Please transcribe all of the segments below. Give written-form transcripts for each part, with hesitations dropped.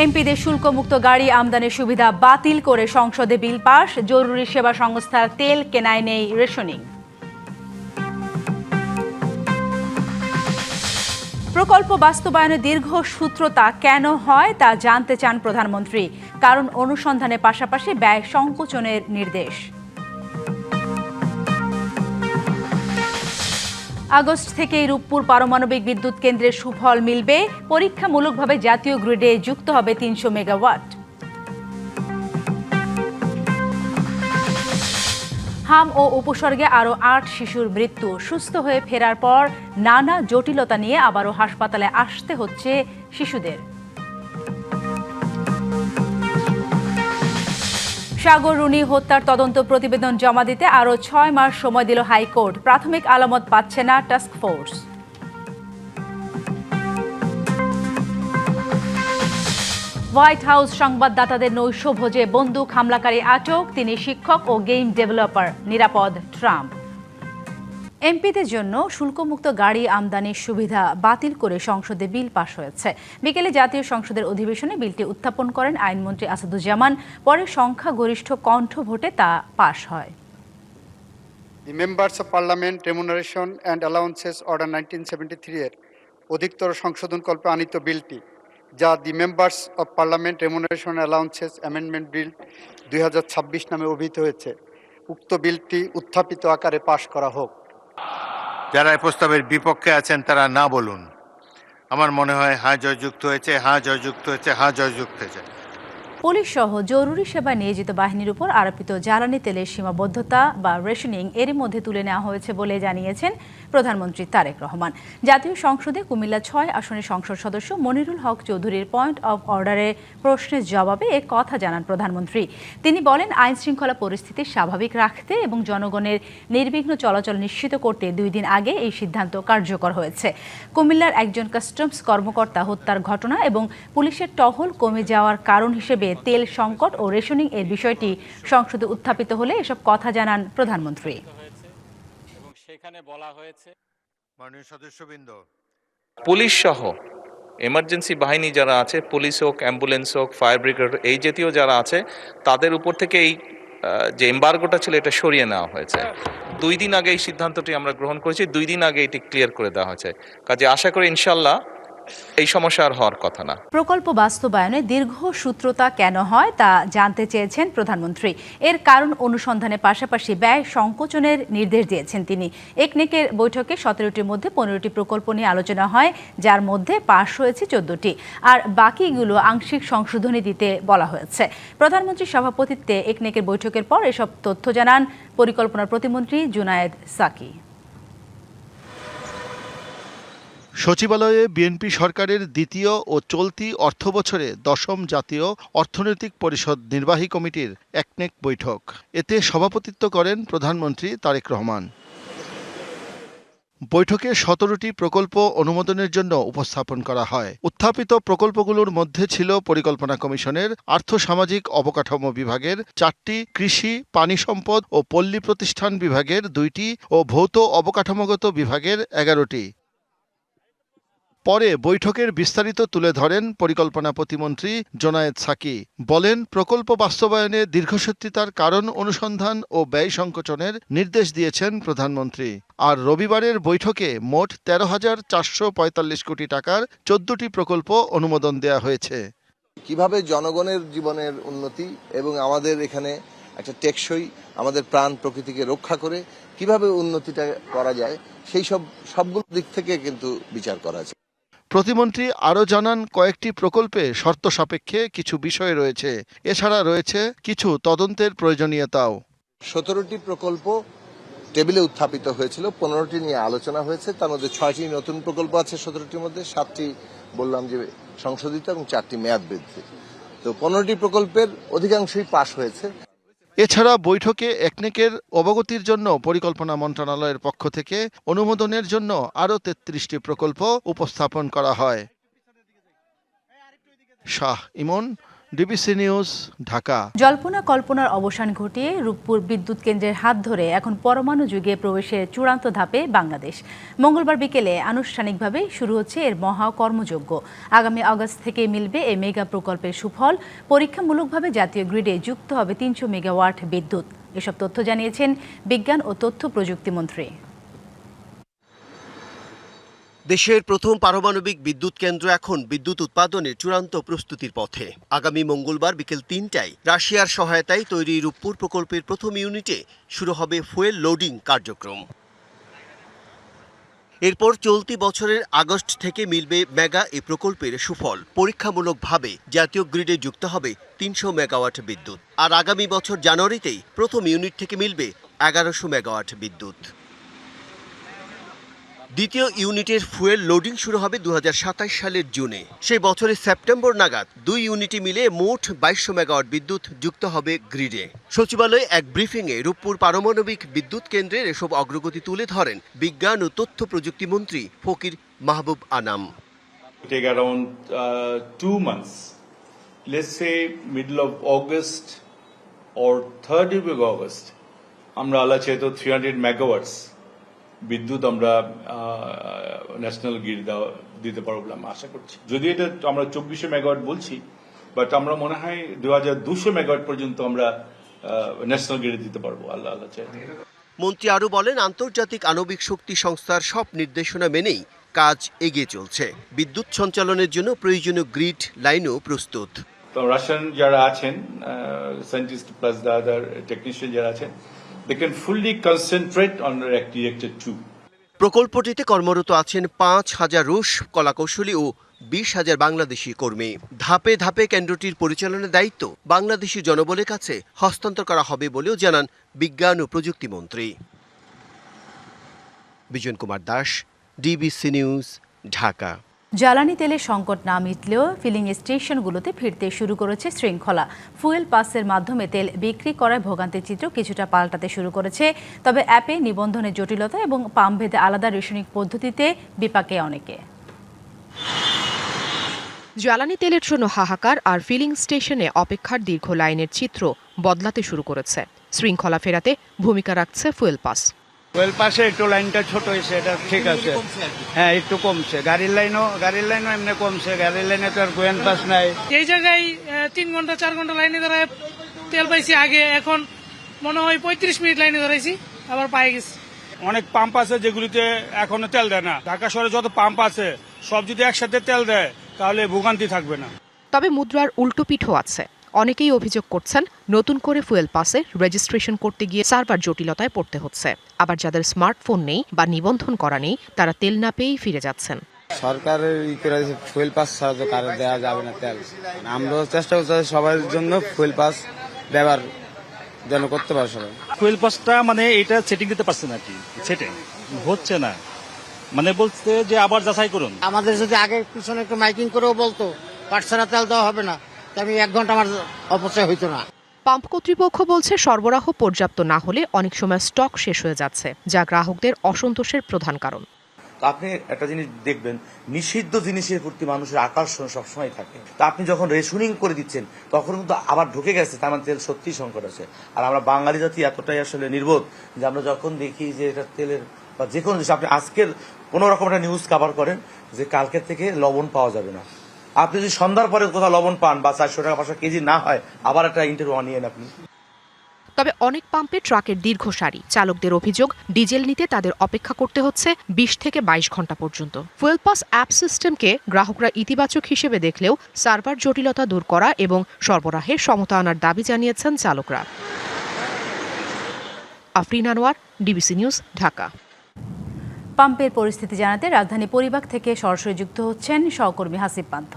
এমপিদের শুল্কমুক্ত গাড়ি আমদানির সুবিধা বাতিল করে সংসদে বিল পাস। জরুরি সেবা সংস্থার তেল কেনায় নেই রেশনিং। প্রকল্প বাস্তবায়নে দীর্ঘসূত্রতা কেন হয় তা জানতে চান প্রধানমন্ত্রী। কারণ অনুসন্ধানের পাশাপাশি ব্যয় সংকোচনের নির্দেশ। আগস্ট থেকেই রূপপুর পারমাণবিক বিদ্যুৎ কেন্দ্রের সুফল মিলবে। পরীক্ষামূলকভাবে জাতীয় গ্রিডে যুক্ত হবে ৩০০ মেগাওয়াট। হাম ও উপসর্গে আরও ৮ শিশুর মৃত্যু। সুস্থ হয়ে ফেরার পর নানা জটিলতা নিয়ে আবারও হাসপাতালে আসতে হচ্ছে শিশুদের। সাগর রুনি হত্যার তদন্ত প্রতিবেদন জমা দিতে আরও ৬ মাস সময় দিল হাইকোর্ট। প্রাথমিক আলামত পাচ্ছে না টাস্ক ফোর্স। হোয়াইট হাউস সংবাদদাতাদের নৈশভোজে বন্দুক হামলাকারী আটক। তিনি শিক্ষক ও গেম ডেভেলপার। নিরাপদ ট্রাম্প। এমপিদের জন্য শুল্কমুক্ত গাড়ি আমদানির সুবিধা বাতিল করে সংসদে বিল পাশ হয়েছে। বিকেলে জাতীয় সংসদের অধিবেশনে বিলটি উত্থাপন করেন আইনমন্ত্রী আসাদুজ্জামান। পরে সংখ্যাগরিষ্ঠ কণ্ঠ ভোটে তা পাশ হয়। The Members of Parliament Remuneration and Allowances Order 1973 এর অধিকতর সংশোধনকল্পে আনিত বিলটি, যা দি members of parliament remuneration allowances amendment bill 2026 নামে অভিহিত হয়েছে, উক্ত বিলটি উত্থাপিত আকারে পাশ করা হোক। যারা এই প্রস্তাবের বিপক্ষে আছেন তারা না বলুন। আমার মনে হয় হ্যাঁ জয়যুক্ত হয়েছে, হ্যাঁ জয়যুক্ত হয়েছে, হ্যাঁ জয়যুক্ত হয়েছে। পুলিশ সহ জরুরি সেবা নিয়োজিত বাহিনীর উপর আরোপিত জ্বালানি তেলের সীমাবদ্ধতা বা রেশনিং এরই মধ্যে তুলে নেওয়া হয়েছে বলে জানিয়েছেন প্রধানমন্ত্রী তারেক রহমান। জাতীয় সংসদে কুমিল্লা ৬ আসনের সংসদ সদস্য মনিরুল হক চৌধুরীর পয়েন্ট অব অর্ডারে প্রশ্নের জবাবে এ কথা জানান প্রধানমন্ত্রী। তিনি বলেন, আইন শৃঙ্খলা পরিস্থিতি স্বাভাবিক রাখতে এবং জনগণের নির্বিঘ্ন চলাচল নিশ্চিত করতে ২ দিন আগে এই সিদ্ধান্ত কার্যকর হয়েছে। কুমিল্লার একজন কাস্টমস কর্মকর্তা হত্যার ঘটনা এবং পুলিশের টহল কমে যাওয়ার কারণ হিসেবে তেল সংকট ও রেশনিং এর বিষয়টি সংসদে উত্থাপিত হলে এসব কথা জানান প্রধানমন্ত্রী। সেখানে বলা হয়েছে, মাননীয় সদস্যবৃন্দ, পুলিশ সহ এমার্জেন্সি বাহিনী যারা আছে, পুলিশ হোক, অ্যাম্বুলেন্স হোক, ফায়ার ব্রিগেড, এই জাতীয় যারা আছে, তাদের উপর থেকে এই যে এম্বার্গোটা ছিল এটা সরিয়ে নেওয়া হয়েছে। 2 দিন আগে এই সিদ্ধান্তটি আমরা গ্রহণ করেছি, 2 দিন আগে এটি ক্লিয়ার করে দেওয়া হয়েছে। কাজে আশা করি ইনশাল্লাহ এই সমস্যা আর হওয়ার কথা না। প্রকল্প বাস্তবায়নে দীর্ঘসূত্রতা কেন হয় তা জানতে চেয়েছেন প্রধানমন্ত্রী। এর কারণ অনুসন্ধানের পাশাপাশি ব্যয় সংকোচনের নির্দেশ দিয়েছেন তিনি। একনেকের বৈঠকে 17টির মধ্যে 15টি প্রকল্প নিয়ে আলোচনা হয়, যার মধ্যে পাশ হয়েছে 14টি, আর বাকিগুলো আংশিক সংশোধনী দিতে বলা হয়েছে। প্রধানমন্ত্রীর সভাপতিত্বে একনেকের বৈঠকের পর এসব তথ্য জানান পরিকল্পনা প্রতিমন্ত্রী জুনায়েদ সাকি। সচিবালয়ে বিএনপি সরকারের দ্বিতীয় ও চলতি অর্থবছরে 10ম জাতীয় অর্থনৈতিক পরিষদ নির্বাহী কমিটির একনেক বৈঠক। এতে সভাপতিত্ব করেন প্রধানমন্ত্রী তারেক রহমান। বৈঠকে 17টি প্রকল্প অনুমোদনের জন্য উপস্থাপন করা হয়। উত্থাপিত প্রকল্পগুলোর মধ্যে ছিল পরিকল্পনা কমিশনের আর্থসামাজিক অবকাঠামো বিভাগের 4টি, কৃষি, পানি সম্পদ ও পল্লী প্রতিষ্ঠান বিভাগের 2টি ও ভৌত অবকাঠামোগত বিভাগের 11টি। পরে বৈঠকের বিস্তারিত তুলে ধরেন পরিকল্পনা প্রতিমন্ত্রী জুনায়েদ সাকি। বলেন, প্রকল্প বাস্তবায়নে দীর্ঘসূত্রিতার কারণ অনুসন্ধান ও ব্যয় সংকোচনের নির্দেশ দিয়েছেন প্রধানমন্ত্রী। আর রবিবারের বৈঠকে মোট 13,445 কোটি টাকার 14টি প্রকল্প অনুমোদন দেয়া হয়েছে। কিভাবে জনগণের জীবনের উন্নতি এবং আমাদের এখানে একটা টেকসই আমাদের প্রাণ প্রকৃতিকে রক্ষা করে কিভাবে উন্নতিটা করা যায়, সেই সবগুলো দিক থেকে কিন্তু বিচার করা আছে। প্রতিমন্ত্রী আরও জানান, কয়েকটি প্রকল্পে শর্ত সাপেক্ষে কিছু বিষয় রয়েছে। এছাড়া রয়েছে কিছু তদন্তের প্রয়োজনীয়তাও। 17টি প্রকল্প টেবিলে উত্থাপিত হয়েছিল, 15টি নিয়ে আলোচনা হয়েছে। তার মধ্যে 6টি নতুন প্রকল্প আছে 17টির মধ্যে, 7টি বললাম যে সংশোধিত এবং 4টি মেয়াদ বৃদ্ধি। তো 15টি প্রকল্পের অধিকাংশই পাশ হয়েছে। এছাড়া বৈঠকে একনেকের অবগতির জন্য পরিকল্পনা মন্ত্রণালয়ের পক্ষ থেকে অনুমোদনের জন্য আরও 33টি প্রকল্প উপস্থাপন করা হয়। শাহ ইমন, ডিবিসি নিউজ, ঢাকা। জল্পনা কল্পনার অবসান ঘটিয়ে রূপপুর বিদ্যুৎ কেন্দ্রের হাত ধরে এখন পরমাণু যুগে প্রবেশের চূড়ান্ত ধাপে বাংলাদেশ। মঙ্গলবার বিকেলে আনুষ্ঠানিকভাবে শুরু হচ্ছে এর মহা কর্মযজ্ঞ। আগামী আগস্ট থেকে মিলবে এই মেগা প্রকল্পের সুফল। পরীক্ষামূলকভাবে জাতীয় গ্রিডে যুক্ত হবে 300 মেগাওয়াট বিদ্যুৎ। এসব তথ্য জানিয়েছেন বিজ্ঞান ও তথ্য প্রযুক্তিমন্ত্রী। দেশের প্রথম পারমাণবিক বিদ্যুৎ কেন্দ্র এখন বিদ্যুৎ উৎপাদনের চূড়ান্ত প্রস্তুতির পথে। আগামী মঙ্গলবার বিকেল ৩টায় রাশিয়ার সহায়তায় তৈরি রূপপুর প্রকল্পের প্রথম ইউনিটে শুরু হবে ফুয়েল লোডিং কার্যক্রম। এরপর চলতি বছরের আগস্ট থেকে মিলবে মেগা এই প্রকল্পের সুফল। পরীক্ষামূলকভাবে জাতীয় গ্রিডে যুক্ত হবে 300 মেগাওয়াট বিদ্যুৎ। আর আগামী বছর জানুয়ারিতেই প্রথম ইউনিট থেকে মিলবে 1100 মেগাওয়াট বিদ্যুৎ। দ্বিতীয় ইউনিটের ফুয়েল লোডিং শুরু হবে 2027 সালের জুনে। সেই বছরের সেপ্টেম্বর নাগাদ 2 ইউনিটে মিলে মোট 2200 মেগাওয়াট বিদ্যুৎ যুক্ত হবে গ্রিডে। সচিবালয়ে এক ব্রিফিংয়ে রূপপুর পারমাণবিক বিদ্যুৎ কেন্দ্রের এসব অগ্রগতি তুলে ধরেন বিজ্ঞান ও তথ্য প্রযুক্তি মন্ত্রী ফকির মাহবুব Anam. Take around 2 months, let's say middle of August or 3rd week of August, আমরা আলা চাইতো 300 megawatts বিদ্যুৎ আমরা ন্যাশনাল গ্রিড দিতে পারবো বলে আমরা আশা করছি। যদি এটা আমরা 2400 মেগাওয়াট বলছি, বাট আমরা মনে হয় 2200 মেগাওয়াট পর্যন্ত আমরা ন্যাশনাল গ্রিডে দিতে পারবো আল্লাহ চাই। মন্ত্রী আরও বলেন, আন্তর্জাতিক আণবিক শক্তি সংস্থার সব নির্দেশনা মেনেই কাজ এগিয়ে চলছে। বিদ্যুৎ সঞ্চালনের জন্য প্রয়োজনীয় গ্রিড লাইনও প্রস্তুত। তো রাশিয়ান যারা আছেন scientist plus the other technician যারা আছেন, they can fully concentrate on reactor 2. প্রকল্পটিতে কর্মরত আছেন 5000 রুশ কলাকৌশলী ও 20,000 বাংলাদেশি কর্মী। ধাপে ধাপে কেন্দ্রটির পরিচালনার দায়িত্ব বাংলাদেশি জনবলের কাছে হস্তান্তর করা হবে বলেও জানান বিজ্ঞান ও প্রযুক্তি মন্ত্রী। Bijan Kumar Das, DBC news, Dhaka. জ্বালানি তেলের সংকট না মিটলেও ফিলিং স্টেশনগুলোতে ফিরতে শুরু করেছে শৃঙ্খলা। ফুয়েল পাসের মাধ্যমে তেল বিক্রি করায় ভোগান্তির চিত্র কিছুটা পাল্টাতে শুরু করেছে। তবে অ্যাপে নিবন্ধনের জটিলতা এবং পাম্পভেদে আলাদা রেশনিং পদ্ধতিতে বিপাকে অনেকে। জ্বালানি তেলের জন্য হাহাকার আর ফিলিং স্টেশনে অপেক্ষার দীর্ঘ লাইনের চিত্র বদলাতে শুরু করেছে। শৃঙ্খলা ফেরাতে ভূমিকা রাখছে ফুয়েল পাস। ফুয়েল পাশে একটু লাইনটা ছোট হয়েছে, এটা ঠিক আছে। হ্যাঁ, একটু কমছে। গাড়ির লাইনও এমনি কমছে। গাড়ির লাইনে তো আর ফুয়েল পাস নাই। এই জায়গায় 3 ঘন্টা 4 ঘন্টা লাইনে দাঁড়ায় তেল পাইছি আগে, এখন মনে হয় 35 মিনিট লাইনে দাঁড়াইছি, আবার পাই গেছি। অনেক পাম্প আছে যেগুলিতে এখনো তেল দেয় না। ঢাকা শহরে যত পাম্প আছে সব যদি একসাথে তেল দেয় তাহলে ভোগান্তি থাকবে না। তবে মুদ্রার উল্টো পিঠও আছে। অনেকেই অভিযোগ করছেন নতুন করে ফুয়েল পাসে রেজিস্ট্রেশন করতে গিয়ে সার্ভার জটিলতায় পড়তে হচ্ছে। আবার যাদের স্মার্টফোন নেই বা নিবন্ধন করা নেই, তারা তেল না পেয়েই ফিরে যাচ্ছেন। সরকারের ফুয়েল পাস ছাড়া তো কারো দেওয়া যাবে না তেল। আমরাও চেষ্টা করছি সবার জন্য ফুয়েল পাস ব্যবহার যেন করতে পারে সবাই। ফুয়েল পাসটা মানে এটা সেটিং দিতে পারছে না, কি সেটিং হচ্ছে না, মানে বলছে যে আবার যাচাই করুন। আমাদের যদি আগে পিছনে একটু মাইকিং করেও বলতো পাটসারা তেল দেওয়া হবে না, আমি 1 ঘন্টা আমার অপচয় হইতো না। পাম্প কর্তৃপক্ষ বলছে সরবরাহ পর্যাপ্ত না হলে অনেক সময় স্টক শেষ হয়ে যাচ্ছে, যা গ্রাহকদের অসন্তোষের প্রধান কারণ। আপনি একটা জিনিস দেখবেন, নিষিদ্ধ জিনিসের প্রতি মানুষের আকর্ষণ সবসময় থাকে। তো আপনি যখন রেশনিং করে দিচ্ছেন তখন কিন্তু আবার ঢুকে গেছে, তার মানে তেল সত্যিই সংকট আছে। আর আমরা বাঙালি জাতি এতটাই আসলে নির্বোধ যে আমরা যখন দেখি যে এটা তেলের বা যে কোনো জিনিস, আপনি আজকের কোনো রকম একটা নিউজ কভার করেন যে কালকের থেকে লবণ পাওয়া যাবে না, আপনি যদি সন্ধ্যার পরে কোথাও লবণ পান বা 400 টাকা 500 কেজি না হয়, আবার একটা ইন্টারভিউ নিয়েন আপনি। তবে অনেক পাম্পে ট্রাকের দীর্ঘ সারি। চালকদের অভিযোগ, ডিজেল নিতে তাদের অপেক্ষা করতে হচ্ছে 20 থেকে 22 ঘন্টা পর্যন্ত। ফুয়েল পাস অ্যাপ সিস্টেমকে গ্রাহকরা ইতিবাচক হিসেবে দেখলেও সার্ভার জটিলতা দূর করা এবং সরবরাহে সমতা আনার দাবি জানিয়েছেন চালকরা। Afrin Anwar, DBC news, Dhaka. পাম্পের পরিস্থিতি জানাতে রাজধানী পরিবাগ থেকে সরাসরি যুক্ত হচ্ছেন সহকর্মী হাসিব পান্থ।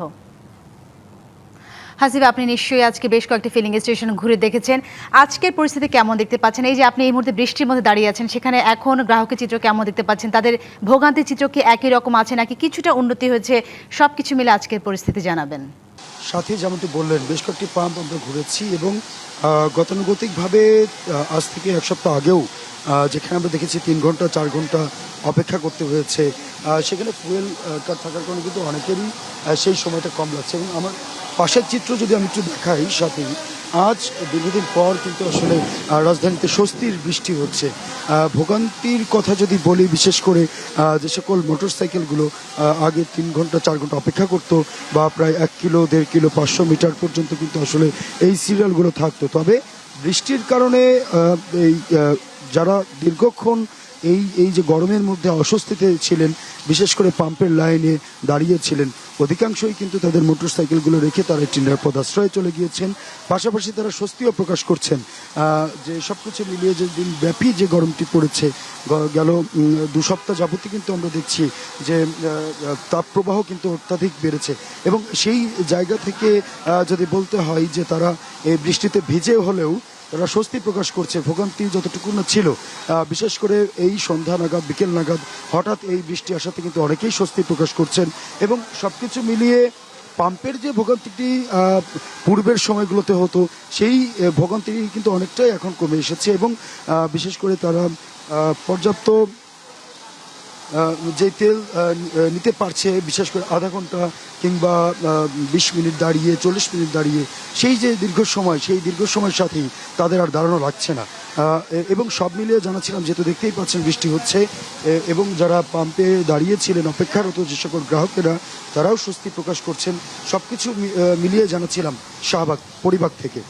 হাসিব, আপনি নিশ্চয়ই আজকে বেশ কয়েকটি ফিলিং স্টেশন ঘুরে দেখেছেন। আজকের পরিস্থিতি কেমন দেখতে পাচ্ছেন? এই যে আপনি এই মুহূর্তে বৃষ্টির মধ্যে দাঁড়িয়ে আছেন, সেখানে এখন গ্রাহকের চিত্র কেমন দেখতে পাচ্ছেন? তাদের ভোগান্তির চিত্র কি একই রকম আছে নাকি কিছুটা উন্নতি হয়েছে? সবকিছু মিলে আজকের পরিস্থিতি জানাবেন। সাথে যেমনটি বললেন, বেশ কয়েকটি পাম্প আমরা ঘুরেছি এবং গতানুগতিকভাবে আজ থেকে 1 সপ্তাহ আগেও যেখানে আমরা দেখেছি 3 ঘন্টা 4 ঘন্টা অপেক্ষা করতে হয়েছে, সেখানে ফুয়েল কার্ড থাকার কারণে কিন্তু অনেকেরই সেই সময়টা কম লাগছে। এবং আমার পাশের চিত্র যদি আমি একটু দেখাই সাথে, আজ দীর্ঘদিন পর কিন্তু আসলে রাজধানীতে স্বস্তির বৃষ্টি হচ্ছে। ভোগান্তির কথা যদি বলি, বিশেষ করে যে সকল মোটরসাইকেলগুলো আগে 3 ঘন্টা 4 ঘন্টা অপেক্ষা করতো বা প্রায় 1 কিলো 1.5 কিলো 500 মিটার পর্যন্ত কিন্তু আসলে এই সিরিয়ালগুলো থাকতো। তবে বৃষ্টির কারণে এই যারা দীর্ঘক্ষণ এই যে গরমের মধ্যে অস্বস্তিতে ছিলেন, বিশেষ করে পাম্পের লাইনে দাঁড়িয়েছিলেন, অধিকাংশই কিন্তু তাদের মোটরসাইকেলগুলো রেখে তারা একটি নিরাপদ আশ্রয়ে চলে গিয়েছেন। পাশাপাশি তারা স্বস্তিও প্রকাশ করছেন যে সবকিছু মিলিয়ে যে দিনব্যাপী যে গরমটি পড়েছে, গেল 2 সপ্তাহ যাবতই কিন্তু আমরা দেখছি যে তাপপ্রবাহ কিন্তু অত্যাধিক বেড়েছে। এবং সেই জায়গা থেকে যদি বলতে হয় যে তারা এই বৃষ্টিতে ভিজে হলেও তারা স্বস্তি প্রকাশ করছে। ভোগান্তি যতটুকু না ছিল, বিশেষ করে এই সন্ধ্যা নাগাদ বিকেল নাগাদ হঠাৎ এই বৃষ্টি আসাতে কিন্তু অনেকেই স্বস্তি প্রকাশ করছেন। এবং সবকিছু মিলিয়ে পাম্পের যে ভোগান্তিটি পূর্বের সময়গুলোতে হতো, সেই ভোগান্তি কিন্তু অনেকটাই এখন কমে এসেছে। এবং বিশেষ করে তারা পর্যাপ্ত যে তেল নিতে পারছে, বিশেষ করে আধা ঘন্টা কিংবা 20 মিনিট দাঁড়িয়ে 40 মিনিট দাঁড়িয়ে, সেই যে দীর্ঘ সময়ের সাথেই তাদের আর দাঁড়ানো লাগছে না। এবং সব মিলিয়ে জানাচ্ছিলাম, যেহেতু দেখতেই পাচ্ছেন বৃষ্টি হচ্ছে এবং যারা পাম্পে দাঁড়িয়েছিলেন অপেক্ষারত যে সকল গ্রাহকেরা, তারাও স্বস্তি প্রকাশ করছেন। সবকিছু মিলিয়ে জানাচ্ছিলাম শাহবাগ পরিবার থেকে।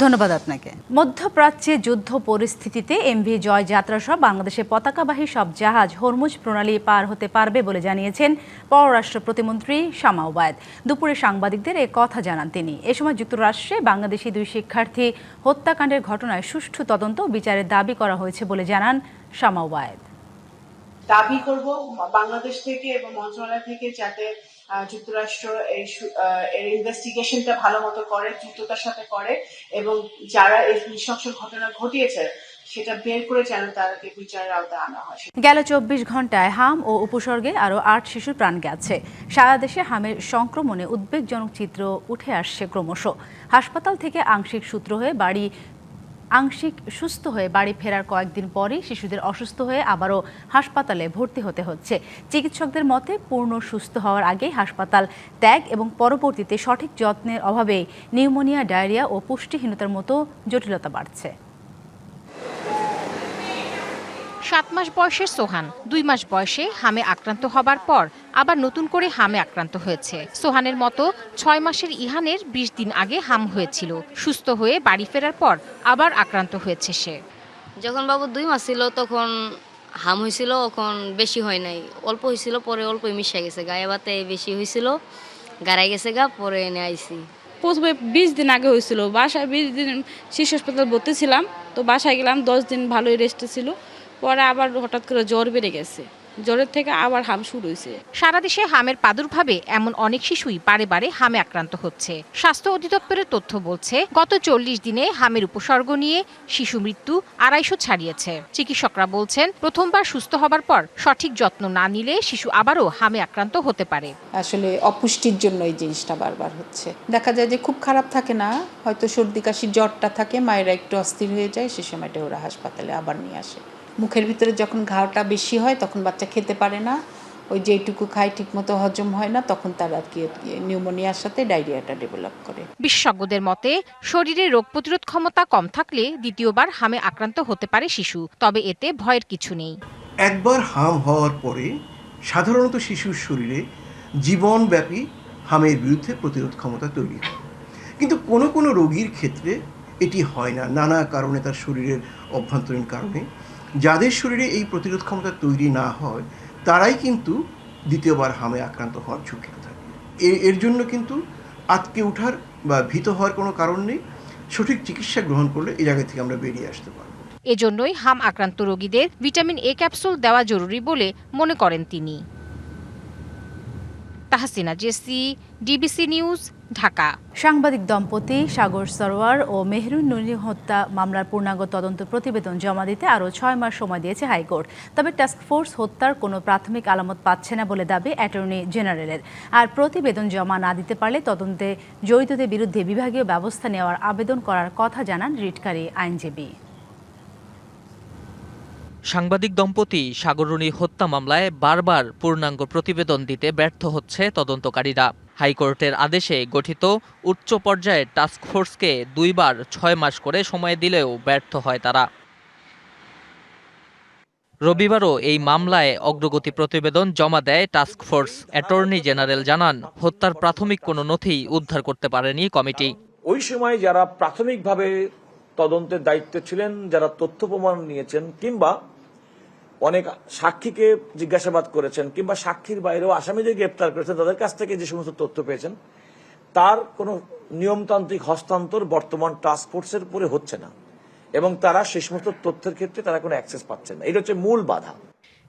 ধন্যবাদ আপনাকে। মধ্যপ্রাচ্যে যুদ্ধ পরিস্থিতিতে এমভি জয় যাত্রা সহ বাংলাদেশের পতাকাবাহী সব জাহাজ হরমুজ প্রণালী পার হতে পারবে বলে জানিয়েছেন পররাষ্ট্র প্রতিমন্ত্রী শামা ওবায়েদ। দুপুরে সাংবাদিকদের এ কথা জানান তিনি। এ সময় যুক্তরাষ্ট্রে বাংলাদেশি 2 শিক্ষার্থী হত্যাকাণ্ডের ঘটনায় সুষ্ঠু তদন্ত ও বিচারের দাবি করা হয়েছে বলে জানান শামা ওবায়েদ। দাবি করব বাংলাদেশ থেকে এবং মন্ত্রণালয় থেকে যাতে যুক্তরাষ্ট্র এর ইনভেস্টিগেশনটা ভালো মতো করে, দ্রুততার সাথে করে এবং যারা এই নৃশংস ঘটনা ঘটিয়েছে সেটা বের করে যেন তাদেরকে বিচারের আওতায় আনা হয়। গেল 24 ঘন্টায় হাম ও উপসর্গে আরও 8 শিশুর প্রাণ গেছে। সারা দেশে হামের সংক্রমণে উদ্বেগজনক চিত্র উঠে আসছে ক্রমশ। হাসপাতাল থেকে আংশিক সুস্থ হয়ে বাড়ি ফেরার কয়েকদিন পরই শিশুদের অসুস্থ হয়ে আবারও হাসপাতালে ভর্তি হতে হচ্ছে। চিকিৎসকদের মতে পূর্ণ সুস্থ হওয়ার আগেই হাসপাতাল ত্যাগ এবং পরবর্তীতে সঠিক যত্নের অভাবে নিউমোনিয়া, ডায়রিয়া ও পুষ্টিহীনতার মতো জটিলতা বাড়ছে। 7 মাস বয়সের সোহান 2 মাস বয়সে হামে আক্রান্ত হবার পর আবার নতুন করে হামে আক্রান্ত হয়েছে। সোহানের মতো 6 মাসের ইহানের 20 দিন আগে হাম হয়েছিল। সুস্থ হয়ে বাড়ি ফেরার পর আবার আক্রান্ত হয়েছে সে। যখন বাবু 2 মাস ছিল তখন হাম হয়েছিল, তখন বেশি হয় নাই, অল্প হয়েছিল, পরে অল্প মিশে গেছে, গায়ে বাতে বেশি হয়েছিল, গাড়াই গেছে গা, পরে এনে আইছি। প্রথমে 20 দিন আগে হয়েছিল, বাসায় 20 দিন শিশু হাসপাতাল ভর্তি ছিলাম, তো বাসায় গেলাম, 10 দিন ভালোই রেস্টে ছিল, পরে আবার হঠাৎ করে জ্বর বেড়ে গেছে, জ্বরের থেকে আবার হাম শুরু হয়েছে। সারা দেশে হামের প্রাদুর্ভাবে এমন অনেক শিশুই বারে বারে হামে আক্রান্ত হচ্ছে। স্বাস্থ্য অধিদপ্তরের তথ্য বলছে, গত 40 দিনে হামের উপসর্গ নিয়ে শিশু মৃত্যু 250 ছাড়িয়েছে। চিকিৎসকরা বলছেন, প্রথমবার সুস্থ হবার পর সঠিক যত্ন না নিলে শিশু আবারও হামে আক্রান্ত হতে পারে। আসলে অপুষ্টির জন্য এই জিনিসটা বারবার হচ্ছে। দেখা যায় যে খুব খারাপ থাকে না, হয়তো সর্দি কাশি জ্বরটা থাকে, মায়েরা একটু অস্থির হয়ে যায়, সে সময়টা ওরা হাসপাতালে আবার নিয়ে আসে। মুখের ভিতরে যখন ঘাওটা বেশি হয় তখন বাচ্চা খেতে পারে না, ওই যেটুকু খায় ঠিকমতো হজম হয় না, তখন তার আর কি নিউমোনিয়ার সাথে ডায়রিয়াটা ডেভেলপ করে। বিশেষজ্ঞদের মতে, শরীরে রোগ প্রতিরোধ ক্ষমতা কম থাকলে দ্বিতীয়বার হামে আক্রান্ত হতে পারে শিশু, তবে এতে ভয়ের কিছু নেই। একবার হাম হওয়ার পরে সাধারণত শিশুর শরীরে জীবনব্যাপী হামের বিরুদ্ধে প্রতিরোধ ক্ষমতা তৈরি হয়, কিন্তু কোনো কোনো রোগীর ক্ষেত্রে এটি হয় না, নানা কারণে, তার শরীরের অভ্যন্তরীণ কারণে। যাদের শরীরে এই প্রতিরোধ ক্ষমতা তৈরি না হয় তারাই কিন্তু দ্বিতীয়বার হামে আক্রান্ত হওয়ার ঝুঁকিতে থাকে। এর জন্য কিন্তু আটকে ওঠার বা ভীত হওয়ার কোনো কারণ নেই। সঠিক চিকিৎসা গ্রহণ করলে এই জায়গা থেকে আমরা বেরিয়ে আসতে পারব। এজন্যই হাম আক্রান্ত রোগীদের ভিটামিন এ ক্যাপসুল দেওয়া জরুরি বলে মনে করেন তিনি। তাহসিনা জেসি, ডিবিসি নিউজ, ঢাকা। সাংবাদিক দম্পতি সাগর সরোয়ার ও মেহরুন নুরি হত্যা মামলার পূর্ণাঙ্গ তদন্ত প্রতিবেদন জমা দিতে আরও 6 মাস সময় দিয়েছে হাইকোর্ট। তবে টাস্কফোর্স হত্যার কোনো প্রাথমিক আলামত পাচ্ছে না বলে দাবি অ্যাটর্নি জেনারেলের। আর প্রতিবেদন জমা না দিতে পারলে তদন্তে জড়িতদের বিরুদ্ধে বিভাগীয় ব্যবস্থা নেওয়ার আবেদন করার কথা জানান রিটকারী আইনজীবী। সাংবাদিক দম্পতি সাগররুনি হত্যা মামলায় বারবার পূর্ণাঙ্গ প্রতিবেদন দিতে ব্যর্থ হচ্ছে তদন্তকারীরা। হাইকোর্টের আদেশে গঠিত উচ্চ পর্যায়ের টাস্কফোর্সকে 2 বার 6 মাস করে সময় দিলেও ব্যর্থ হয় তারা। রবিবারও এই মামলায় অগ্রগতি প্রতিবেদন জমা দেয় টাস্কফোর্স। অ্যাটর্নি জেনারেল জানান, হত্যার প্রাথমিক কোনো নথি উদ্ধার করতে পারেনি কমিটি। ওই সময় যারা প্রাথমিকভাবে তদন্তের দায়িত্বে ছিলেন, যারা তথ্য প্রমাণ নিয়েছেন কিংবা অনেক সাক্ষীকে জিজ্ঞাসাবাদ করেছেন কিংবা সাক্ষীর বাইরেও আসামিদের গ্রেপ্তার করেছেন, তাদের কাছ থেকে যে সমস্ত তথ্য পেয়েছেন তার কোনো নিয়মতান্ত্রিক হস্তান্তর বর্তমান টাস্কফোর্সের উপরে হচ্ছে না এবং তারা সেই সমস্ত তথ্যের ক্ষেত্রে তারা কোনো অ্যাক্সেস পাচ্ছেন না। এটা হচ্ছে মূল বাধা।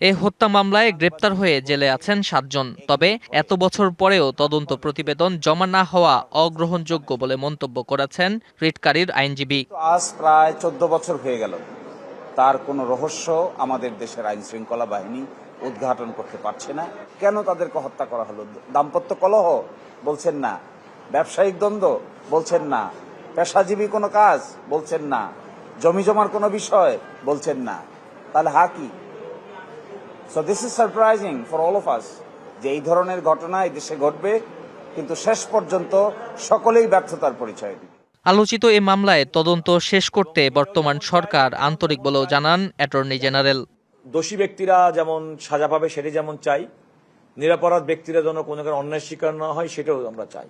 এই হত্যা মামলায় গ্রেপ্তার হয়ে জেলে আছেন 7 জন। তবে এত বছর পরেও তদন্ত প্রতিবেদন জমা না হওয়া অগ্রহণযোগ্য বলে মন্তব্য করেছেন রিটকারীর আইনজীবী। আজ প্রায় 14 বছর হয়ে গেল, তার কোনো রহস্য আমাদের দেশের আইন শৃঙ্খলা বাহিনী উদ্ঘাটন করতে পারছে না। কেন তাদেরকে হত্যা করা হলো? দাম্পত্য কলহ বলছেন না, ব্যবসায়িক দ্বন্দ্ব বলছেন না, পেশাজীবী কোনো কাজ বলছেন না, জমি জমার কোনো বিষয় বলছেন না, তাহলে কি? So this is surprising for all of us যে এই ধরনের ঘটনা এই দেশে ঘটবে, কিন্তু শেষ পর্যন্ত সকলেই ব্যর্থতার পরিচয় দিবে। আলোচিত এই মামলায় তদন্ত শেষ করতে বর্তমান সরকার আন্তরিক বলেও জানান অ্যাটর্নি জেনারেল। দোষী ব্যক্তিরা যেমন সাজা পাবে সেটি যেমন চাই, নিরপরাধ ব্যক্তিরা যেন কোনো অন্যায় শিকার না হয় সেটাও আমরা চাই।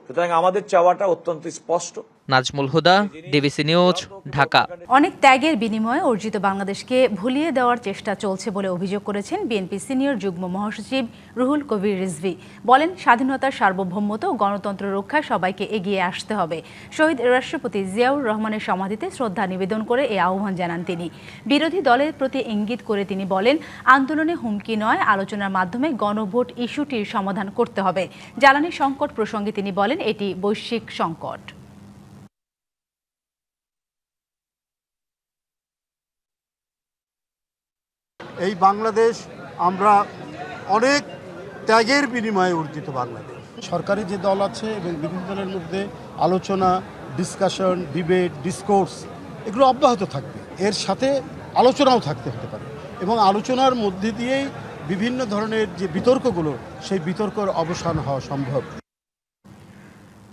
সুতরাং আমাদের চাওয়াটা অত্যন্ত স্পষ্ট। নাজমুল হুদা, ডিবিসি নিউজ, ঢাকা। অনেক ত্যাগের বিনিময়ে অর্জিত বাংলাদেশকে ভুলিয়ে দেওয়ার চেষ্টা চলছে বলে অভিযোগ করেছেন বিএনপি সিনিয়র যুগ্ম মহাসচিব রুহুল কবির রিজভী। বলেন, স্বাধীনতার সার্বভৌমত্ব ও গণতন্ত্র রক্ষায় সবাইকে এগিয়ে আসতে হবে। শহীদ রাষ্ট্রপতি জিয়াউর রহমানের সমাধিতে শ্রদ্ধা নিবেদন করে এই আহ্বান জানান তিনি। বিরোধী দলের প্রতি ইঙ্গিত করে তিনি বলেন, আন্দোলনে হুমকি নয়, আলোচনার মাধ্যমে গণভোট ইস্যুটির সমাধান করতে হবে। জ্বালানি সংকট প্রসঙ্গে তিনি বলেন, এটি বৈশ্বিক সংকট। এই বাংলাদেশ আমরা অনেক ত্যাগের বিনিময়ে অর্জিত বাংলাদেশ। সরকারি যে দল আছে এবং বিরোধী দলের মধ্যে আলোচনা, ডিসকাশন, ডিবেট, ডিসকোর্স এগুলো অব্যাহত থাকবে। এর সাথে আলোচনাও থাকতে হতে পারে এবং আলোচনার মধ্যে দিয়েই বিভিন্ন ধরনের যে বিতর্কগুলো সেই বিতর্কের অবসান হওয়া সম্ভব।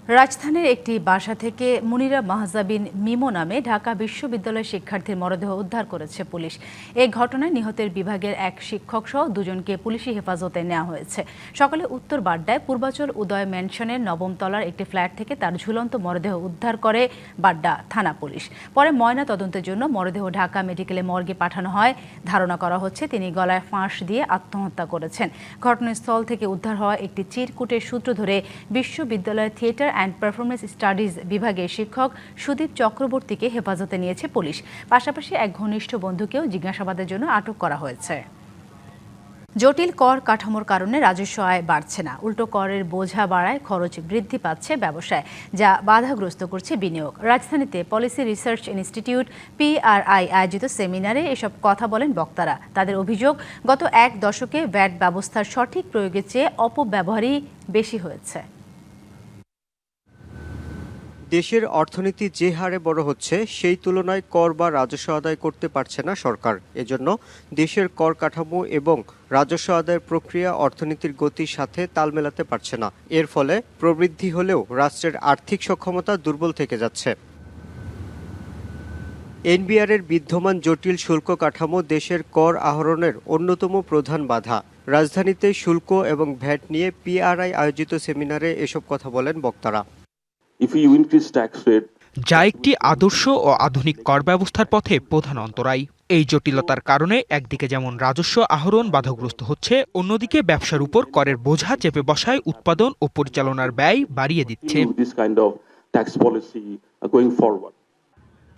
রাজধানীর একটি বাসা থেকে মুনিরা মাহজাবিন মিমো নামে ঢাকা বিশ্ববিদ্যালয়ের শিক্ষার্থীর মরদেহ উদ্ধার করেছে পুলিশ। এই ঘটনায় নিহতের বিভাগের এক শিক্ষক সহ 2 জনকে পুলিশি হেফাজতে নেওয়া হয়েছে। সকালে উত্তর বাড্ডায় পূর্বাচল উদয় ম্যানশনের 9ম তলার একটি ফ্ল্যাট থেকে তার ঝুলন্ত মরদেহ উদ্ধার করে বাড্ডা থানা পুলিশ। পরে ময়না তদন্তের জন্য মরদেহ ঢাকা মেডিকেলে মর্গে পাঠানো হয়। ধারণা করা হচ্ছে তিনি গলায় ফাঁস দিয়ে আত্মহত্যা করেছেন। ঘটনাস্থল থেকে উদ্ধার হওয়া একটি চিরকুটের সূত্র ধরে বিশ্ববিদ্যালয়ের থিয়েটার অ্যান্ড পারফরমেন্স স্টাডিজ বিভাগের শিক্ষক সুদীপ চক্রবর্তীকে হেফাজতে নিয়েছে পুলিশ। পাশাপাশি এক ঘনিষ্ঠ বন্ধুকেও জিজ্ঞাসাবাদের জন্য আটক করা হয়েছে। জটিল কর কাঠামোর কারণে রাজস্ব আয় বাড়ছে না, উল্টো করের বোঝা বাড়ায় খরচ বৃদ্ধি পাচ্ছে ব্যবসায়, যা বাধাগ্রস্ত করছে বিনিয়োগ। রাজধানীতে পলিসি রিসার্চ ইনস্টিটিউট PRI আয়োজিত সেমিনারে এসব কথা বলেন বক্তারা। তাদের অভিযোগ, গত 1 দশকে ভ্যাট ব্যবস্থার সঠিক প্রয়োগের চেয়ে অপব্যবহারই বেশি হয়েছে। দেশের অর্থনীতি যে হারে বড় হচ্ছে সেই তুলনায় কর বা রাজস্ব আদায় করতে পারছে না সরকার। এজন্য দেশের কর কাঠামো এবং রাজস্ব আদায়ের প্রক্রিয়া অর্থনীতির গতির সাথে তাল মেলাতে পারছে না। এর ফলে প্রবৃদ্ধি হলেও রাষ্ট্রের আর্থিক সক্ষমতা দুর্বল থেকে যাচ্ছে। এনবিআরের বিদ্যমান জটিল শুল্ক কাঠামো দেশের কর আহরণের অন্যতম প্রধান বাধা। রাজধানীতে শুল্ক এবং ভ্যাট নিয়ে PRI আয়োজিত সেমিনারে এসব কথা বলেন বক্তারা। যা একটি আদর্শ ও আধুনিক কর ব্যবস্থার পথে প্রধান অন্তরায়। এই জটিলতার কারণে একদিকে যেমন রাজস্ব আহরণ বাধাগ্রস্ত হচ্ছে, অন্যদিকে ব্যবসার উপর করের বোঝা চেপে বসায় উৎপাদন ও পরিচালনার ব্যয় বাড়িয়ে দিচ্ছে।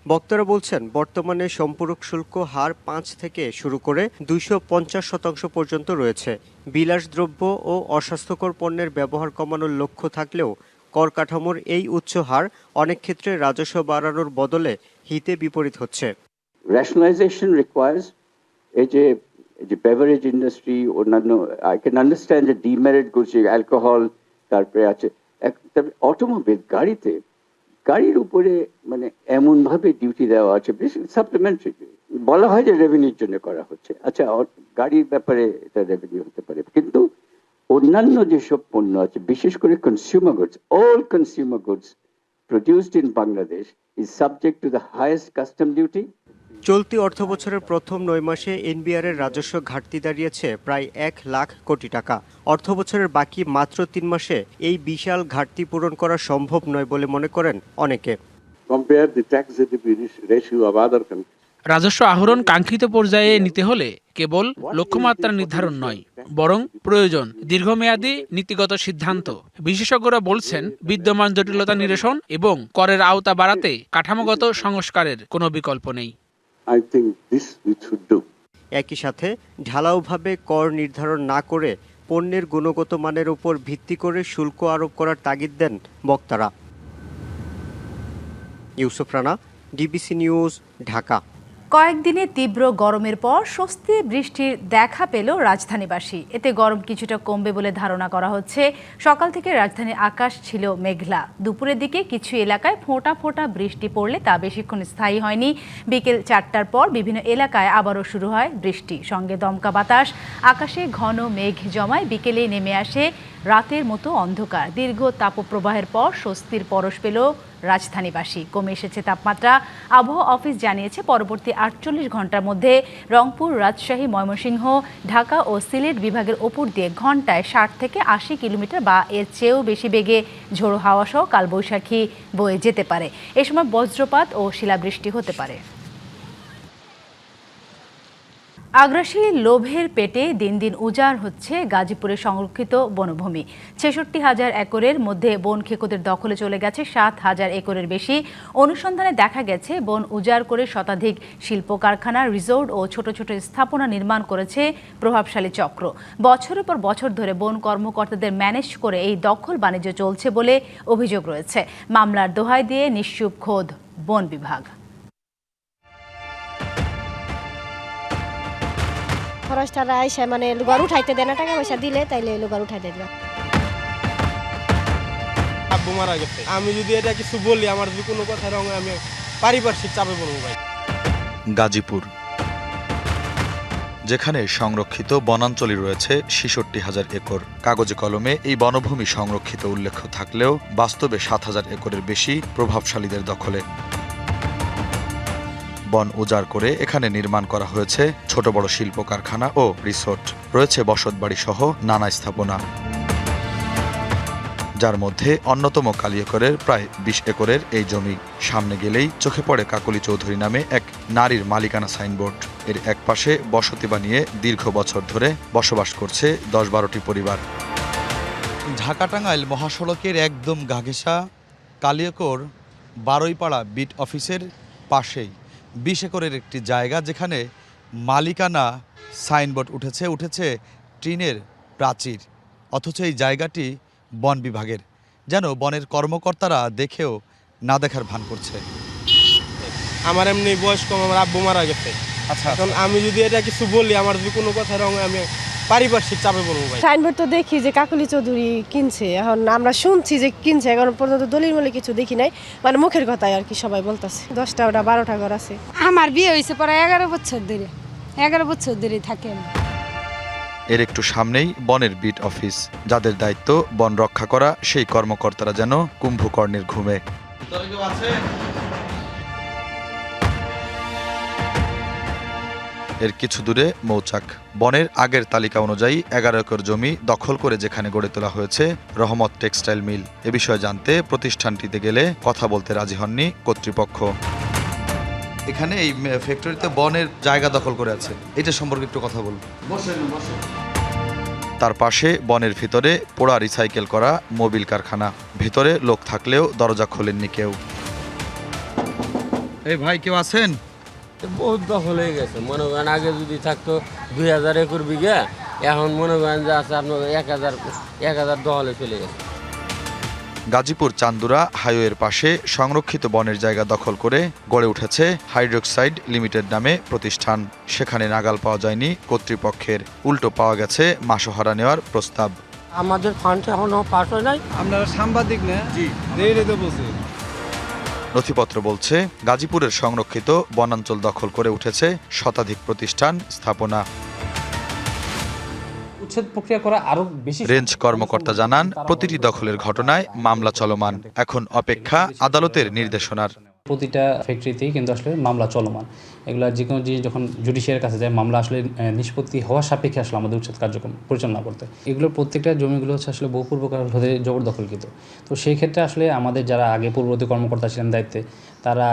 বক্তারা বলছেন, বর্তমানে সম্পূরক শুল্ক হার 5 থেকে শুরু করে 250% পর্যন্ত রয়েছে। বিলাসদ্রব্য ও অস্বাস্থ্যকর পণ্যের ব্যবহার কমানোর লক্ষ্য থাকলেও কর কাঠামোর এই উচ্চ হার অনেক ক্ষেত্রে রাজস্ব বাড়ানোর বদলে হিতে বিপরীত হচ্ছে। Rationalization requires যে beverage industry, অন্যান্য I can understand the demerit goods, alcohol, তারপরে আছে অটোমোবাইল, গাড়ির উপরে মানে এমন ভাবে ডিউটি দেওয়া আছে, সাপ্লিমেন্টারি বলা হয় যে রেভিনিউর জন্য করা হচ্ছে। আচ্ছা, গাড়ির ব্যাপারে এটা রেভিনিউ হতে পারে, কিন্তু অন্যান্য যেসব পণ্য আছে, বিশেষ করে consumer goods, all consumer goods produced in Bangladesh is subject to the highest custom duty. চলতি অর্থবছরের প্রথম 9 মাসে এনবিআর এর রাজস্ব ঘাটতি দাঁড়িয়েছে প্রায় 1 লাখ কোটি টাকা। অর্থবছরের বাকি মাত্র 3 মাসে এই বিশাল ঘাটতি পূরণ করা সম্ভব নয় বলে মনে করেন অনেকে। Compare the tax ratio of other countries. রাজস্ব আহরণ কাঙ্ক্ষিত পর্যায়ে নিতে হলে কেবল লক্ষ্যমাত্রা নির্ধারণ নয়, বরং প্রয়োজন দীর্ঘমেয়াদী নীতিগত সিদ্ধান্ত। বিশেষজ্ঞরা বলছেন, বিদ্যমান জটিলতা নিরসন এবং করের আওতা বাড়াতে কাঠামোগত সংস্কারের কোনো বিকল্প নেই। I think this we should do. একই সাথে ঢালাওভাবে কর নির্ধারণ না করে পণ্যের গুণগত মানের উপর ভিত্তি করে শুল্ক আরোপ করার তাগিদ দেন বক্তারা। Yusuf Rana, DBC news, Dhaka. কয়েকদিনে তীব্র গরমের পর স্বস্তি বৃষ্টির দেখা পেল রাজধানীবাসী। এতে গরম কিছুটা কমবে বলে ধারণা করা হচ্ছে। সকাল থেকে রাজধানীর আকাশ ছিল মেঘলা। দুপুরের দিকে কিছু এলাকায় ফোঁটা ফোঁটা বৃষ্টি পড়লে তা বেশিক্ষণ স্থায়ী হয়নি। বিকেল 4টার পর বিভিন্ন এলাকায় আবারও শুরু হয় বৃষ্টি, সঙ্গে দমকা বাতাস। আকাশে ঘন মেঘ জমায়, বিকেলে নেমে আসে রাতের মতো অন্ধকার। দীর্ঘ তাপপ্রবাহের পর স্বস্তির পরশ পেল রাজধানীবাসী। কমে এসেছে তাপমাত্রা। আবহাওয়া অফিস জানিয়েছে, পরবর্তী 48 ঘন্টার মধ্যে রংপুর, রাজশাহী, ময়মনসিংহ, ঢাকা ও সিলেট বিভাগের ওপর দিয়ে ঘন্টায় 60 থেকে 80 কিলোমিটার বা এর চেয়েও বেশি বেগে ঝোড়ো হাওয়া সহ কালবৈশাখী বয়ে যেতে পারে। এ সময় বজ্রপাত ও শিলাবৃষ্টি হতে পারে। আগ্রাসী লোভের পেটে দিন দিন উজাড় হচ্ছে গাজীপুরে সংরক্ষিত বনভূমি। 66,000 একরের মধ্যে বন খেকোদের দখলে চলে গেছে 7,000 একরের বেশি। অনুসন্ধানে দেখা গেছে, বন উজাড় করে শতাধিক শিল্প কারখানা, রিসোর্ট ও ছোট ছোট স্থাপনা নির্মাণ করেছে প্রভাবশালী চক্র। বছরের পর বছর ধরে বন কর্মকর্তাদের ম্যানেজ করে এই দখল বাণিজ্য চলছে বলে অভিযোগ রয়েছে। মামলার দোহাই দিয়ে নিশ্চুপ খোদ বন বিভাগ। ফরেস্টাররা এসে মানে গরু উঠাইতে দেয় না, টাকা পয়সা দিলে তাইলে গরু উঠাইতে দেবে। আব্বু মারা গেছে, আমি যদি এটা কিছু বলি, আমার যদি কোনো কথা রঙ, আমি পারিপার্শ্বিক চাপে পড়বো ভাই। গাজীপুর, যেখানে সংরক্ষিত বনাঞ্চলই রয়েছে 66,000 একর। কাগজে কলমে এই বনভূমি সংরক্ষিত উল্লেখ থাকলেও বাস্তবে 7,000 একরের বেশি প্রভাবশালীদের দখলে। বন উজাড় করে এখানে নির্মাণ করা হয়েছে ছোট বড় শিল্প কারখানা ও রিসোর্ট, রয়েছে বসতবাড়ি সহ নানা স্থাপনা, যার মধ্যে অন্যতম কালিয়াকৈরের প্রায় 20 একরের এই জমি। সামনে গেলেই চোখে পড়ে কাকলি চৌধুরী নামে এক নারীর মালিকানা সাইনবোর্ড। এর একপাশে বসতি বানিয়ে দীর্ঘ বছর ধরে বসবাস করছে 10-12টি পরিবার। ঢাকা টাঙ্গাইল মহাসড়কের একদম গাঘেসা কালিয়াকৈর বারৈপাড়া বিট অফিসের পাশেই 20 একরের একটি জায়গা, যেখানে মালিকানা সাইনবোর্ড উঠেছে টিনের প্রাচীর। অথচ এই জায়গাটি বন বিভাগের, যেন বনের কর্মকর্তারা দেখেও না দেখার ভান করছে। আমার এমনি বয়স কম, আমার আব্বু মারা গেছে। আচ্ছা, এখন আমি যদি এটা কিছু বলি, আমার যদি কোনো কথা রঙ, আমি পারিপার্শ্বিক চাপে পড়বো ভাই। সাইনবোর্ড তো দেখি যে কাকলি চৌধুরী কিনছে, এখন আমরা শুনছি যে কিনছে, এখন পর্যন্ত দলিল মূল্য কিছু দেখি নাই, মানে মুখের কথাই আর কি সবাই বলতেছে। 10টা 12টা ঘর আছে। আমার বিয়ে হয়েছে প্রায় 11 বছর ধরে, 11 বছর ধরে থাকে। এর একটু সামনেই বনের বিট অফিস, যাদের দায়িত্ব বন রক্ষা করা। সেই কর্মকর্তারা যেন কুম্ভকর্ণের ঘুমে। এর কিছু দূরে মৌচাক। বনের আগের তালিকা অনুযায়ী 11 একর জমি দখল করে যেখানে গড়ে তোলা হয়েছে রহমত টেক্সটাইল মিল। এ বিষয়ে জানতে প্রতিষ্ঠানটিতে গেলে কথা বলতে রাজি হননি কর্তৃপক্ষ। এখানে এই ফ্যাক্টরিতে বনের জায়গা দখল করে আছে, এটা সম্পর্কে একটু কথা বলবো। তার পাশে বনের ভিতরে পোড়া রিসাইকেল করা মোবিল কারখানা। ভিতরে লোক থাকলেও দরজা খোলেননি কেউ। এই ভাই, কেউ আছেন? বহুত দখল হয়ে গেছে। মনে করেন আগে যদি থাকতো 2000 একর বিঘা, এখন মনে করেন যে আছে আপনার 1000 দখলে চলে গেছে। গাজীপুর চান্দুরা হাইওয়ের পাশে সংরক্ষিত বনের জায়গা দখল করে গড়ে উঠেছে হাইড্রোক্সাইড লিমিটেড নামে প্রতিষ্ঠান। সেখানে নাগাল পাওয়া যায়নি কর্তৃপক্ষের, উল্টো পাওয়া গেছে মাসোহারা নেওয়ার প্রস্তাব। আমাদের ফান্ড এখনো পাস হয় নাই। আপনারা সাংবাদিক না? জি, দেরি তো বলছি। নথিপত্র বলছে, গাজীপুরের সংরক্ষিত বনাঞ্চল দখল করে উঠেছে শতাধিক প্রতিষ্ঠান, স্থাপনা। উচ্ছেদ প্রক্রিয়া করা আরো বেশি। রেঞ্জ কর্মকর্তা জানান, প্রতিটি দখলের ঘটনায় মামলা চলমান, এখন অপেক্ষা আদালতের নির্দেশনার। প্রতিটা ফ্যাক্টরিতেই কিন্তু আসলে মামলা চলমান। এগুলা যে কোনো জিনিস যখন জুডিশিয়ারের কাছে যায়, মামলা আসলে নিষ্পত্তি হওয়ার সাপেক্ষে আসলে আমাদের উচ্ছেদ কার্যক্রম পরিচালনা করতে। এগুলোর প্রত্যেকটা জমিগুলো হচ্ছে আসলে বহুপূর্বকালে জবরদখলকৃত। তো সেই ক্ষেত্রে আসলে আমাদের যারা আগে পূর্ববর্তী কর্মকর্তা ছিলেন দায়িত্বে, তারা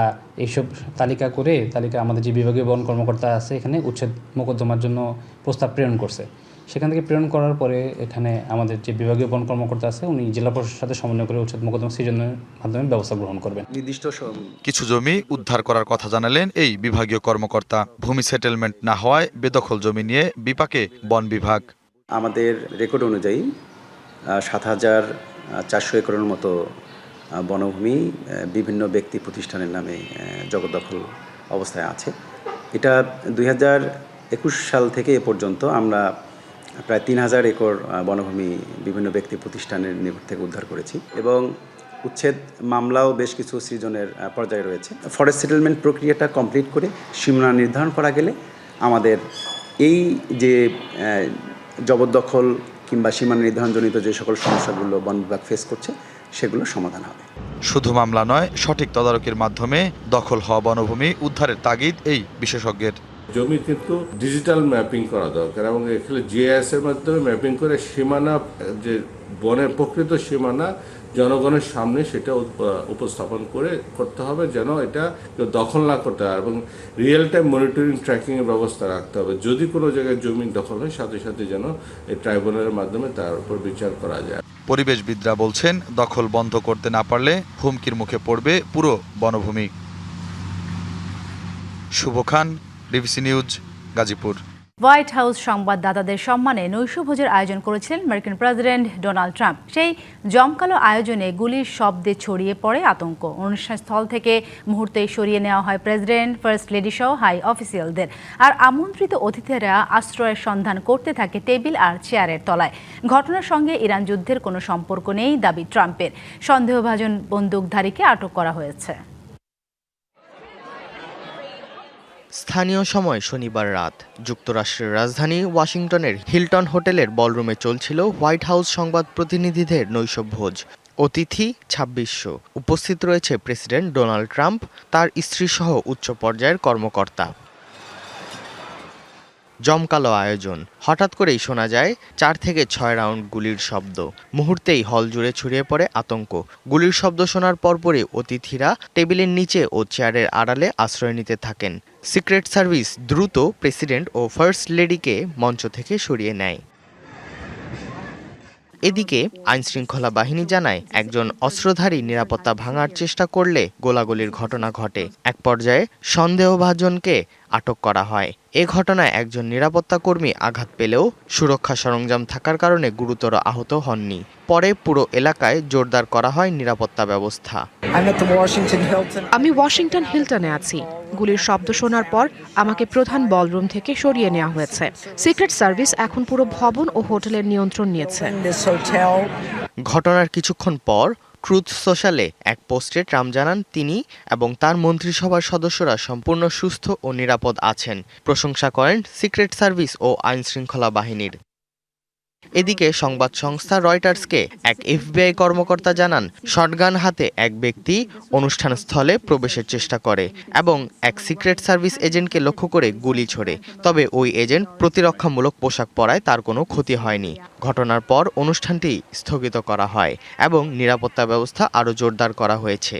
এইসব তালিকা আমাদের যে বিভাগীয় বন কর্মকর্তা আছে এখানে উচ্ছেদ মোকদ্দমার জন্য প্রস্তাব প্রেরণ করছে। সেখান থেকে প্রেরণ করার পরে এখানে আমাদের যে বিভাগীয় বন কর্মকর্তা আছে উনি জেলা প্রশাসনের সাথে সমন্বয় করে উচ্ছেদ মোকদ্দমা সৃজনের মাধ্যমে ব্যবস্থা গ্রহণ করবেন। নির্দিষ্ট কিছু জমি উদ্ধার করার কথা জানালেন এই বিভাগীয় কর্মকর্তা। ভূমি সেটেলমেন্ট না হওয়ায় বেদখল জমি নিয়ে বিপাকে বন বিভাগ। আমাদের রেকর্ড অনুযায়ী ৭,৪০০ একরের মতো বনভূমি বিভিন্ন ব্যক্তি প্রতিষ্ঠানের নামে জবরদখল অবস্থায় আছে। এটা ২০২১ সাল থেকে এ পর্যন্ত আমরা প্রায় ৩,০০০ একর বনভূমি বিভিন্ন ব্যক্তি প্রতিষ্ঠানের নিকট থেকে উদ্ধার করেছি এবং উচ্ছেদ মামলাও বেশ কিছু সৃজনের পর্যায়ে রয়েছে। ফরেস্ট সেটেলমেন্ট প্রক্রিয়াটা কমপ্লিট করে সীমানা নির্ধারণ করা গেলে আমাদের এই যে জবরদখল কিংবা সীমানা নির্ধারণজনিত যে সকল সমস্যাগুলো বন বিভাগ ফেস করছে সেগুলো সমাধান হবে। শুধু মামলা নয়, সঠিক তদারকির মাধ্যমে দখল হওয়া বনভূমি উদ্ধারের তাগিদ এই বিশেষজ্ঞের। জমি কিন্তু ডিজিটাল ম্যাপিং করা দরকার এবং এখানে জিআইএস এর মাধ্যমে ম্যাপিং করে সীমানা, যে বনের প্রকৃত সীমানা জনগণের সামনে সেটা উপস্থাপন করতে হবে, যেন এটা কেউ দখল না করতে হয় এবং রিয়েল টাইম মনিটরিং ট্র্যাকিং এর ব্যবস্থা রাখতে হবে। যদি কোনো জায়গায় জমি দখল হয় সাথে সাথে যেন এই ট্রাইব্যুনালের মাধ্যমে তার উপর বিচার করা যায়। পরিবেশবিদরা বলছেন, দখল বন্ধ করতে না পারলে হুমকির মুখে পড়বে পুরো বনভূমি। Shubho Khan, DBC news, Gazipur. White house সংবাদদাতাদের সম্মানে নৈশভোজের আয়োজন করেছিলেন মার্কিন প্রেসিডেন্ট ডোনাল্ড ট্রাম্প। সেই জমকালো আয়োজনে গুলির শব্দে ছড়িয়ে পড়ে আতঙ্ক। অনুষ্ঠানস্থল থেকে মুহূর্তেই সরিয়ে নেওয়া হয় প্রেসিডেন্ট, ফার্স্ট লেডি সহ হাই অফিসিয়ালদের। আর আমন্ত্রিত অতিথিরা আশ্রয়ের সন্ধান করতে থাকে টেবিল আর চেয়ারের তলায়। ঘটনার সঙ্গে ইরান যুদ্ধের কোনো সম্পর্ক নেই দাবি ট্রাম্পের। সন্দেহভাজন বন্দুকধারীকে আটক করা হয়েছে। স্থানীয় সময় শনিবার রাত যুক্তরাষ্ট্রের রাজধানী ওয়াশিংটনের হিলটন হোটেলের বলরুমে চলছিল হোয়াইট হাউস সংবাদ প্রতিনিধিদের নৈশভোজ। অতিথি ২৬০০। উপস্থিত রয়েছে প্রেসিডেন্ট ডোনাল্ড ট্রাম্প, তার স্ত্রীসহ উচ্চ পর্যায়ের কর্মকর্তা। জমকালো আয়োজন। হঠাৎ করেই শোনা যায় ৪ থেকে ৬ রাউন্ড গুলির শব্দ। মুহূর্তেই হল জুড়ে ছড়িয়ে পড়ে আতঙ্ক। গুলির শব্দ শোনার পরপরই অতিথিরা টেবিলের নিচে ও চেয়ারের আড়ালে আশ্রয় নিতে থাকেন। সিক্রেট সার্ভিস দ্রুত প্রেসিডেন্ট ও ফার্স্ট লেডিকে মঞ্চ থেকে সরিয়ে নেয়। এদিকে আইনশৃঙ্খলা বাহিনী জানায়, একজন অস্ত্রধারী নিরাপত্তা ভাঙার চেষ্টা করলে গোলাগুলির ঘটনা ঘটে। এক পর্যায়ে সন্দেহভাজনকে আটক করা হয়। এ ঘটনায় একজন নিরাপত্তা কর্মী আঘাত পেলেও সুরক্ষা সরঞ্জাম থাকার কারণে গুরুতর আহত হননি। পরে পুরো এলাকায় জোরদার করা হয় নিরাপত্তা ব্যবস্থা। আমি ওয়াশিংটন হিলটনে আছি। গুলির শব্দ শোনার পর আমাকে প্রধান বলরুম থেকে সরিয়ে নেওয়া হয়েছে। সিক্রেট সার্ভিস এখন পুরো ভবন ও হোটেলের নিয়ন্ত্রণ নিয়েছে। ঘটনার কিছুক্ষণ পর ট্রুথ সোশ্যালে এক পোস্টে ট্রাম্প জানান, তিনি এবং তার মন্ত্রিসভার সদস্যরা সম্পূর্ণ সুস্থ ও নিরাপদ আছেন। প্রশংসা করেন সিক্রেট সার্ভিস ও আইনশৃঙ্খলা বাহিনীর। এদিকে সংবাদ সংস্থা রয়টার্সকে এক এফবিআই কর্মকর্তা জানান, শটগান হাতে এক ব্যক্তি অনুষ্ঠানস্থলে প্রবেশের চেষ্টা করে এবং এক সিক্রেট সার্ভিস এজেন্টকে লক্ষ্য করে গুলি ছোড়ে। তবে ওই এজেন্ট প্রতিরক্ষামূলক পোশাক পরায় তার কোনো ক্ষতি হয়নি। ঘটনার পর অনুষ্ঠানটি স্থগিত করা হয় এবং নিরাপত্তা ব্যবস্থা আরও জোরদার করা হয়েছে।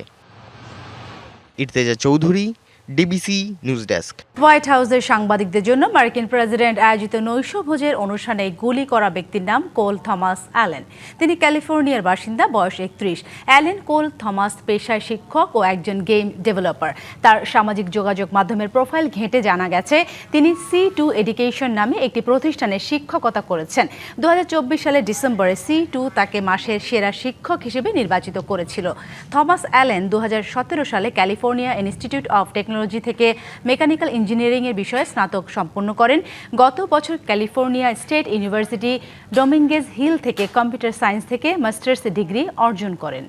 Irteza Chowdhury, DBC news desk. White হাউসের সাংবাদিকদের জন্য মার্কিন প্রেসিডেন্ট আয়োজিত নৈশভোজের অনুষ্ঠানে গুলি করা ব্যক্তির নাম কোল থমাস অ্যালেন। তিনি ক্যালিফোর্নিয়ার বাসিন্দা, বয়স ৩১। অ্যালেন কোল থমাস পেশায় শিক্ষক ও একজন গেম ডেভেলপার। তার সামাজিক যোগাযোগ মাধ্যমের প্রোফাইল ঘেঁটে জানা গেছে তিনি C2 এডুকেশন নামে একটি প্রতিষ্ঠানে শিক্ষকতা করেছেন। ২০২৪ সালের ডিসেম্বরে C2 তাকে মাসের সেরা শিক্ষক হিসেবে নির্বাচিত করেছিল। থমাস অ্যালেন ২০১৭ সালে ক্যালিফোর্নিয়া ইনস্টিটিউট অফ টেকনোলজি থেকে মেকানিক্যাল ইঞ্জিনিয়ারিং এর বিষয়ে স্নাতক সম্পন্ন করেন। গত বছর ক্যালিফোর্নিয়া স্টেট ইউনিভার্সিটি ডোমিঙ্গেজ হিল থেকে কম্পিউটার সায়েন্স থেকে মাস্টার্স ডিগ্রি অর্জন করেন।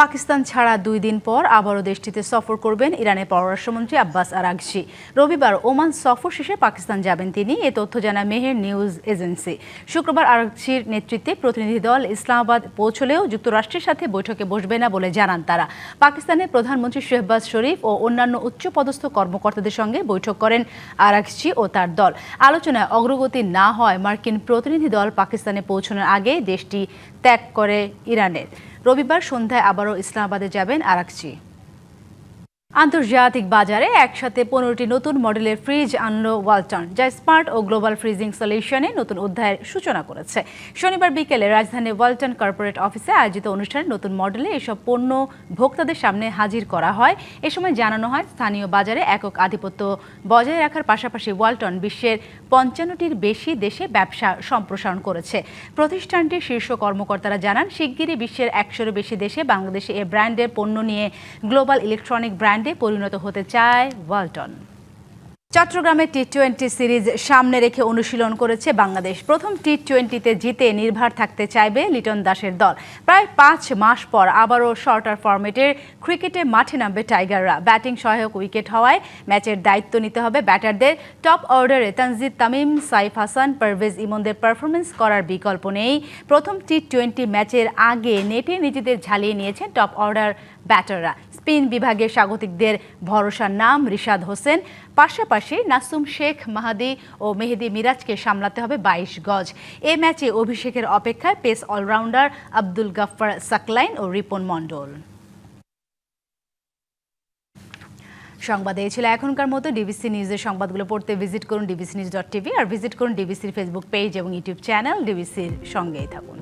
পাকিস্তান ছাড়া 2 দিন পর আবারও দেশটিতে সফর করবেন ইরানের পররাষ্ট্রমন্ত্রী আব্বাস আরাগচি। রবিবার ওমান সফর শেষে পাকিস্তান যাবেন তিনি, এ তথ্য জানায় মেহের নিউজ এজেন্সি। শুক্রবার আরাগচির নেতৃত্বে প্রতিনিধি দল ইসলামাবাদ পৌঁছলেও যুক্তরাষ্ট্রের সাথে বৈঠকে বসবে না বলে জানান তারা। পাকিস্তানের প্রধানমন্ত্রী শেহবাজ শরীফ ও অন্যান্য উচ্চপদস্থ কর্মকর্তাদের সঙ্গে বৈঠক করেন আরাগচি ও তার দল। আলোচনায় অগ্রগতি না হয় মার্কিন প্রতিনিধি দল পাকিস্তানে পৌঁছানোর আগে দেশটি ত্যাগ করে ইরানের। রবিবার সন্ধ্যায় আবারও ইসলামাবাদে যাবেন আরাগচি। আন্তর্জাতিক বাজারে একসাথে 15টি নতুন মডেলের ফ্রিজ আনলো ওয়ালটন, যা স্মার্ট ও গ্লোবাল ফ্রিজিং সলিউশনে নতুন অধ্যায়ের সূচনা করেছে। শনিবার বিকেলে রাজধানীর ওয়ালটন কর্পোরেট অফিসে আয়োজিত অনুষ্ঠানে নতুন মডেলে এসব পণ্য ভোক্তাদের সামনে হাজির করা হয়। এ সময় জানানো হয়, স্থানীয় বাজারে একক আধিপত্য বজায় রাখার পাশাপাশি ওয়ালটন বিশ্বের 55টির বেশি দেশে ব্যবসা সম্প্রসারণ করেছে। প্রতিষ্ঠানটির শীর্ষ কর্মকর্তারা জানান, শিগগিরই বিশ্বের 100-এরও বেশি দেশে বাংলাদেশে এ ব্র্যান্ডের পণ্য নিয়ে গ্লোবাল ইলেকট্রনিক ব্র্যান্ডে পরিণত হতে চায় ওয়ালটন। চট্টগ্রামে টি-20 সিরিজ সামনে রেখে অনুশীলন করেছে বাংলাদেশ। প্রথম টি-20তে জিতে নির্ভর থাকতে চাইবে লিটন দাসের দল। প্রায় 5 মাস পর আবারও শর্টার ফরম্যাটের ক্রিকেটে মাঠে নামবে টাইগাররা। ব্যাটিং সহায়ক উইকেট হওয়ায় ম্যাচের দায়িত্ব নিতে হবে ব্যাটারদের। টপ অর্ডারে তানজিদ তামিম, সাইফ হাসান, পারভেজ ইমনদের পারফরমেন্স করার বিকল্প নেই। প্রথম টি-20 ম্যাচের আগে নেটে নিজেদের ঝালিয়ে নিয়েছেন টপ অর্ডার ব্যাটাররা। স্পিন বিভাগে স্বাগতিকদের ভরসার নাম রিশাদ হোসেন। পাশাপাশি নাসুম শেখ, মাহাদি ও মেহেদি মিরাজকে সামলাতে হবে 22 গজ। এ ম্যাচে অভিষেকের অপেক্ষায় পেস অলরাউন্ডার আব্দুল গাফফার সাকলাইন ও রিপন মণ্ডল। সংবাদ এই ছিল এখনকার মতো। ডিবিসি নিউজের সংবাদগুলো পড়তে ভিজিট করুন dbcnews.tv আর ভিজিট করুন ডিবিসির ফেসবুক পেজ এবং ইউটিউব চ্যানেল। ডিবিসির সঙ্গেই থাকুন।